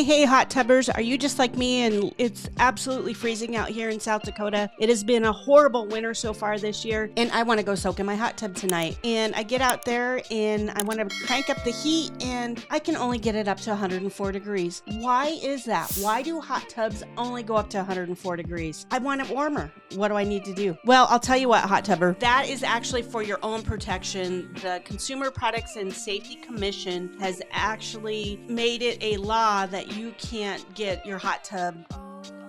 Hey, hot tubbers, are you just like me and it's absolutely freezing out here in South Dakota? It has been a horrible winter so far this year, and I want to go soak in my hot tub tonight. And I get out there and I want to crank up the heat, and I can only get it up to 104 degrees. Why is that? Why do hot tubs only go up to 104 degrees? I want it warmer. What do I need to do? Well, I'll tell you what, hot tubber, that is actually for your own protection. The Consumer Products and Safety Commission has actually made it a law that you can't get your hot tub.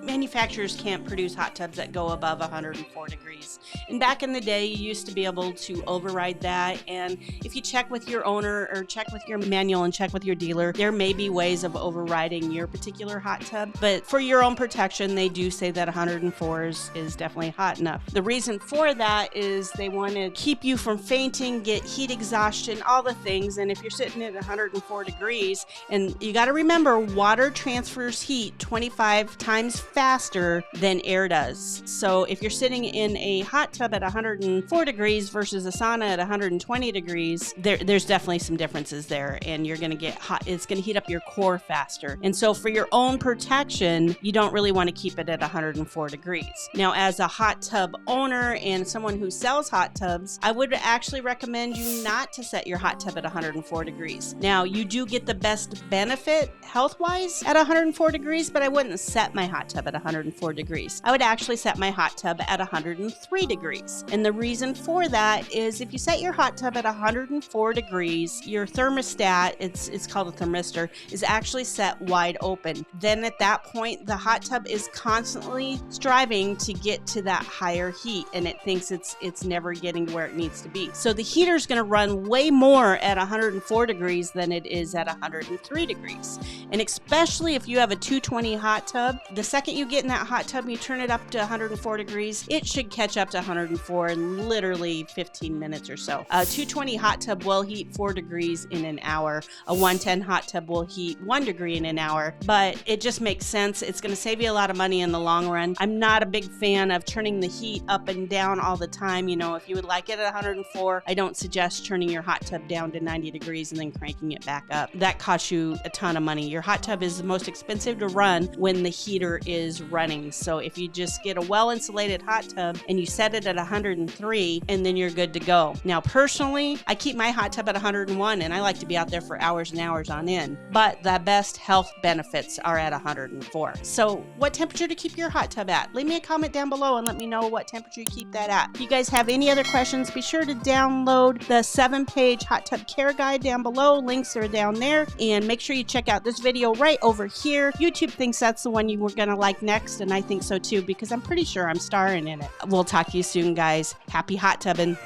Manufacturers can't produce hot tubs that go above 104 degrees. And back in the day, you used to be able to override that. And if you check with your owner or check with your manual and check with your dealer, there may be ways of overriding your particular hot tub. But for your own protection, they do say that 104 is definitely hot enough. The reason for that is they want to keep you from fainting, get heat exhaustion, all the things. And if you're sitting at 104 degrees, and you got to remember, water transfers heat 25 times faster than air does. So if you're sitting in a hot tub at 104 degrees versus a sauna at 120 degrees, there's definitely some differences there, and you're going to get hot. It's going to heat up your core faster. And so for your own protection, you don't really want to keep it at 104 degrees. Now, as a hot tub owner and someone who sells hot tubs, I would actually recommend you not to set your hot tub at 104 degrees. Now, you do get the best benefit health-wise at 104 degrees, but I wouldn't set my hot tub at 104 degrees. I would actually set my hot tub at 103 degrees. And the reason for that is if you set your hot tub at 104 degrees, your thermostat, it's called a thermistor, is actually set wide open. Then at that point, the hot tub is constantly striving to get to that higher heat, and it thinks it's never getting where it needs to be. So the heater's going to run way more at 104 degrees than it is at 103 degrees. And especially if you have a 220 hot tub, the second you get in that hot tub and you turn it up to 104 degrees, it should catch up to 104 in literally 15 minutes or so. A 220 hot tub will heat 4 degrees in an hour. A 110 hot tub will heat 1 degree in an hour, but it just makes sense. It's going to save you a lot of money in the long run. I'm not a big fan of turning the heat up and down all the time. You know, if you would like it at 104, I don't suggest turning your hot tub down to 90 degrees and then cranking it back up. That costs you a ton of money. Your hot tub is the most expensive to run when the heater is running. So if you just get a well-insulated hot tub and you set it at 103, and then you're good to go. Now, personally, I keep my hot tub at 101, and I like to be out there for hours and hours on end. But the best health benefits are at 104. So what temperature to keep your hot tub at? Leave me a comment down below and let me know what temperature you keep that at. If you guys have any other questions, be sure to download the 7-page hot tub care guide down below. Links are down there. And make sure you check out this video right over here. YouTube thinks that's the one you were going to like next, and I think so too, because I'm pretty sure I'm starring in it. We'll talk to you soon, guys. Happy hot tubbing.